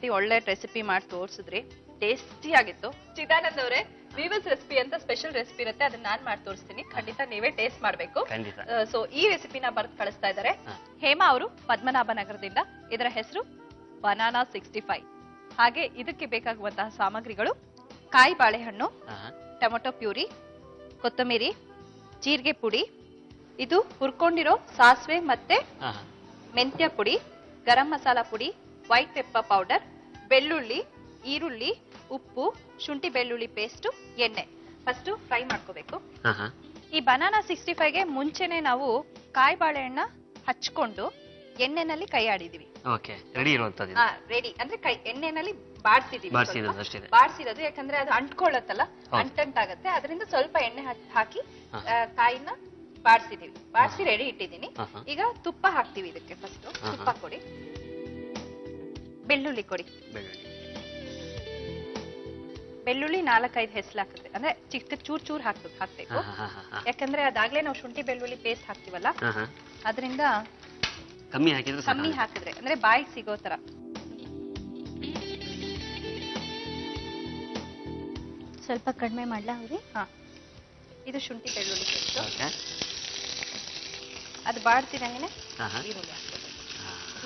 ರೀತಿ ಒಳ್ಳೆ ರೆಸಿಪಿ ಮಾಡಿ ತೋರಿಸಿದ್ರಿ. ಟೇಸ್ಟಿ ಆಗಿತ್ತು. ಚಿದಾನಂದ್ ಅವರೇ, ವೀವರ್ಸ್ ರೆಸಿಪಿ ಅಂತ ಸ್ಪೆಷಲ್ ರೆಸಿಪಿ ಇರುತ್ತೆ, ಅದನ್ನ ನಾನ್ ಮಾಡಿ ತೋರಿಸ್ತೀನಿ. ಖಂಡಿತ ನೀವೇ ಟೇಸ್ಟ್ ಮಾಡ್ಬೇಕು. ಸೊ ಈ ರೆಸಿಪಿನ ಬರ್ದು ಕಳಿಸ್ತಾ ಇದ್ದಾರೆ ಹೇಮಾ ಅವರು ಪದ್ಮನಾಭನಗರದಿಂದ. ಇದರ ಹೆಸರು ಬನಾನಾ 65. ಹಾಗೆ ಇದಕ್ಕೆ ಬೇಕಾಗುವಂತಹ ಸಾಮಗ್ರಿಗಳು: ಕಾಯಿ ಬಾಳೆಹಣ್ಣು, ಟೊಮೆಟೊ ಪ್ಯೂರಿ, ಕೊತ್ತಂಬರಿ, ಜೀರಿಗೆ ಪುಡಿ, ಇದು ಹುರ್ಕೊಂಡಿರೋ ಸಾಸಿವೆ ಮತ್ತೆ ಮೆಂತ್ಯ ಪುಡಿ, ಗರಂ ಮಸಾಲಾ ಪುಡಿ, ವೈಟ್ ಪೆಪ್ಪರ್ ಪೌಡರ್, ಬೆಳ್ಳುಳ್ಳಿ, ಈರುಳ್ಳಿ, ಉಪ್ಪು, ಶುಂಠಿ ಬೆಳ್ಳುಳ್ಳಿ ಪೇಸ್ಟ್, ಎಣ್ಣೆ. ಫಸ್ಟ್ ಫ್ರೈ ಮಾಡ್ಕೋಬೇಕು. ಈ ಬನಾನಾ 65ಗೆ ಮುಂಚೆನೆ ನಾವು ಕಾಯಿ ಬಾಳೆಹಣ್ಣ ಹಚ್ಕೊಂಡು ಎಣ್ಣೆನಲ್ಲಿ ಕೈ ಆಡಿದೀವಿ. ರೆಡಿ ಅಂದ್ರೆ ಕೈ ಎಣ್ಣೆನಲ್ಲಿ ಬಾಡ್ಸಿರೋದು. ಯಾಕಂದ್ರೆ ಅದು ಅಂಟ್ಕೊಳ್ಳತ್ತಲ್ಲ, ಅಂಟಂಟಾಗತ್ತೆ. ಅದರಿಂದ ಸ್ವಲ್ಪ ಎಣ್ಣೆ ಹಾಕಿ ಕಾಯಿನ ಬಾಡ್ಸಿ ರೆಡಿ ಇಟ್ಟಿದ್ದೀನಿ. ಈಗ ತುಪ್ಪ ಹಾಕ್ತಿವಿ ಇದಕ್ಕೆ. ಫಸ್ಟ್ ತುಪ್ಪ ಕೊಡಿ, ಬೆಳ್ಳುಳ್ಳಿ ಕೊಡಿ. ಬೆಳ್ಳುಳ್ಳಿ 4-5 ಹೆಸರು ಹಾಕುತ್ತೆ, ಅಂದ್ರೆ ಚಿಕ್ಕ ಚೂರ್ ಹಾಕ್ಬೇಕು. ಯಾಕಂದ್ರೆ ಅದಾಗ್ಲೇ ನಾವು ಶುಂಠಿ ಬೆಳ್ಳುಳ್ಳಿ ಪೇಸ್ಟ್ ಹಾಕ್ತಿವಲ್ಲ, ಅದರಿಂದ ಕಮ್ಮಿ ಹಾಕಿದ್ರೆ ಅಂದ್ರೆ ಬಾಯಿಗೆ ಸಿಗೋ ತರ. ಸ್ವಲ್ಪ ಕಡಿಮೆ ಮಾಡ್ಲಾ ಅವ್ರಿ? ಇದು ಶುಂಠಿ ಬೆಳ್ಳುಳ್ಳಿ ಪೇಸ್ಟ್. ಅದು ಬಾಡ್ತಿದಂಗೆನೆ ಈರುಳ್ಳಿ ಹಾಕ್ಬೇಕು.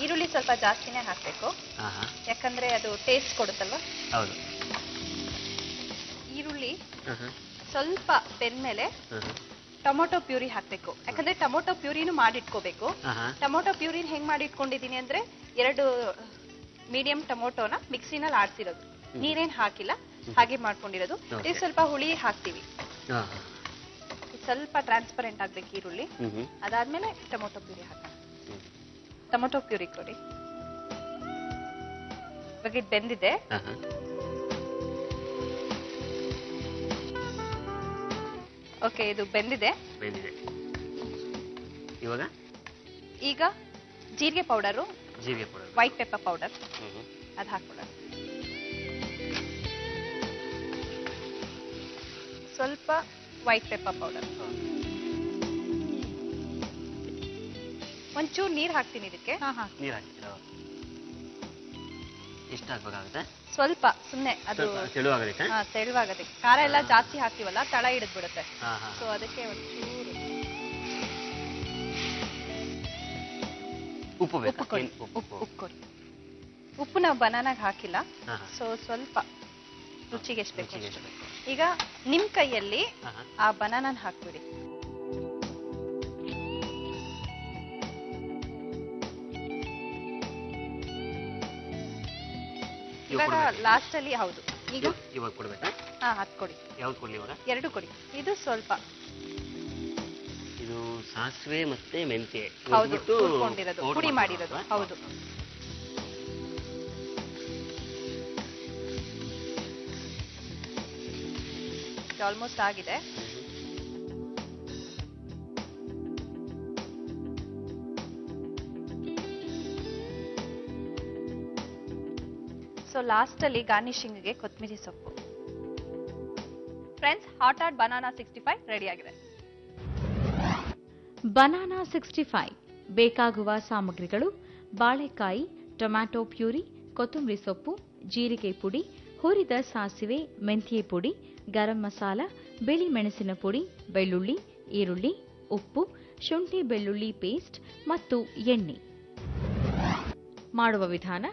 ಈರುಳ್ಳಿ ಸ್ವಲ್ಪ ಜಾಸ್ತಿನೇ ಹಾಕ್ಬೇಕು, ಯಾಕಂದ್ರೆ ಅದು ಟೇಸ್ಟ್ ಕೊಡುತ್ತಲ್ವಾ. ಈರುಳ್ಳಿ ಸ್ವಲ್ಪ ಬೆಂದ್ಮೇಲೆ ಟೊಮೊಟೊ ಪ್ಯೂರಿ ಹಾಕ್ಬೇಕು. ಯಾಕಂದ್ರೆ ಟೊಮೊಟೊ ಪ್ಯೂರಿನೂ ಮಾಡಿಟ್ಕೋಬೇಕು. ಟೊಮೊಟೊ ಪ್ಯೂರಿನ ಹೆಂಗ್ ಮಾಡಿಟ್ಕೊಂಡಿದೀನಿ ಅಂದ್ರೆ 2 ಮೀಡಿಯಂ ಟೊಮೊಟೊನ ಮಿಕ್ಸಿನಲ್ಲಿ ಆಡ್ಸಿರೋದು, ನೀರೇನ್ ಹಾಕಿಲ್ಲ, ಹಾಗೆ ಮಾಡ್ಕೊಂಡಿರೋದು. ಇದು ಸ್ವಲ್ಪ ಹುಳಿ ಹಾಕ್ತಿವಿ, ಸ್ವಲ್ಪ ಟ್ರಾನ್ಸ್ಪರೆಂಟ್ ಆಗ್ಬೇಕು ಈರುಳ್ಳಿ. ಅದಾದ್ಮೇಲೆ ಟೊಮೊಟೊ ಪ್ಯೂರಿ ಹಾಕೋಣ. ಟೊಮೊಟೊ ಪ್ಯೂರಿ ಕೊಡಿ. ಇವಾಗ ಇದು ಬೆಂದಿದೆ. ಓಕೆ, ಇದು ಬೆಂದಿದೆ. ಈಗ ಜೀರಿಗೆ ಪೌಡರು, ವೈಟ್ ಪೆಪ್ಪರ್ ಪೌಡರ್ ಅದು ಹಾಕೊಳ್ಳೋಣ. ಸ್ವಲ್ಪ ವೈಟ್ ಪೆಪ್ಪರ್ ಪೌಡರ್, ಒಂಚೂರು ನೀರು ಹಾಕ್ತೀನಿ ಇದಕ್ಕೆ. ಸ್ವಲ್ಪ ಸುಮ್ನೆ ಅದು ತೆಳುವಾಗತ್ತೆ. ಖಾರ ಎಲ್ಲ ಜಾಸ್ತಿ ಹಾಕ್ತಿವಲ್ಲ, ತಳ ಹಿಡಿದ್ ಬಿಡುತ್ತೆ. ಸೊ ಅದಕ್ಕೆ ಒಂಚೂರು ಉಪ್ಪು ಕೊಡಿ. ಉಪ್ಪು ನಾವು ಬನಾನಾಗ ಹಾಕಿಲ್ಲ, ಸೊ ಸ್ವಲ್ಪ ರುಚಿಗೆ ಎಷ್ಟು ಬೇಕು. ಈಗ ನಿಮ್ ಕೈಯಲ್ಲಿ ಆ ಬನಾನಾ ಹಾಕ್ಬಿಡಿ. ಇವಾಗ ಲಾಸ್ಟ್ ಅಲ್ಲಿ ಹೌದು. ಈಗ ಹಾಕ್ಕೊಡಿ. ಎರಡು ಕೊಡಿ. ಇದು ಸ್ವಲ್ಪ ಸಾಸಿವೆ ಮತ್ತೆ ಮೆಂತ್ಯ ಹುರ್ಕೊಂಡಿರೋದು, ಪುಡಿ ಮಾಡಿರೋದು. ಹೌದು, ಆಲ್ಮೋಸ್ಟ್ ಆಗಿದೆ. ಸೊ ಲಾಸ್ಟ್ ಅಲ್ಲಿ ಗಾರ್ನಿಶಿಂಗ್ಗೆ ಕೊತ್ತಂಬರಿ ಸೊಪ್ಪು. ಫ್ರೆಂಡ್ಸ್, ಹಾಟ್ ಬನಾನಾ 65 ರೆಡಿ ಆಗಿದೆ. ಬನಾನಾ 65 ಬೇಕಾಗುವ ಸಾಮಗ್ರಿಗಳು: ಬಾಳೆಕಾಯಿ, ಟೊಮ್ಯಾಟೊ ಪ್ಯೂರಿ, ಕೊತ್ತಂಬರಿ ಸೊಪ್ಪು, ಜೀರಿಗೆ ಪುಡಿ, ಹುರಿದ ಸಾಸಿವೆ, ಮೆಂತ್ಯೆ ಪುಡಿ, ಗರಂ ಮಸಾಲ, ಬಿಳಿ ಮೆಣಸಿನ ಪುಡಿ, ಬೆಳ್ಳುಳ್ಳಿ, ಈರುಳ್ಳಿ, ಉಪ್ಪು, ಶುಂಠಿ ಬೆಳ್ಳುಳ್ಳಿ ಪೇಸ್ಟ್ ಮತ್ತು ಎಣ್ಣೆ. ಮಾಡುವ ವಿಧಾನ: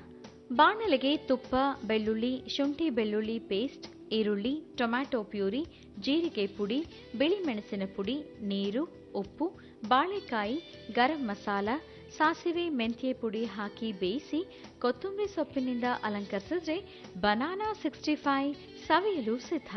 ಬಾಣಲೆಗೆ ತುಪ್ಪ, ಬೆಳ್ಳುಳ್ಳಿ, ಶುಂಠಿ ಬೆಳ್ಳುಳ್ಳಿ ಪೇಸ್ಟ್, ಈರುಳ್ಳಿ, ಟೊಮ್ಯಾಟೊ ಪ್ಯೂರಿ, ಜೀರಿಗೆ ಪುಡಿ, ಬಿಳಿ ಮೆಣಸಿನ ಪುಡಿ, ನೀರು, ಉಪ್ಪು, ಬಾಳೆಕಾಯಿ, ಗರಂ ಮಸಾಲ, ಸಾಸಿವೆ, ಮೆಂತ್ಯೆ ಪುಡಿ ಹಾಕಿ ಬೇಯಿಸಿ ಕೊತ್ತಂಬರಿ ಸೊಪ್ಪಿನಿಂದ ಅಲಂಕರಿಸಿದ್ರೆ ಬನಾನಾ 65 ಸವಿಯಲು ಸಿದ್ಧ.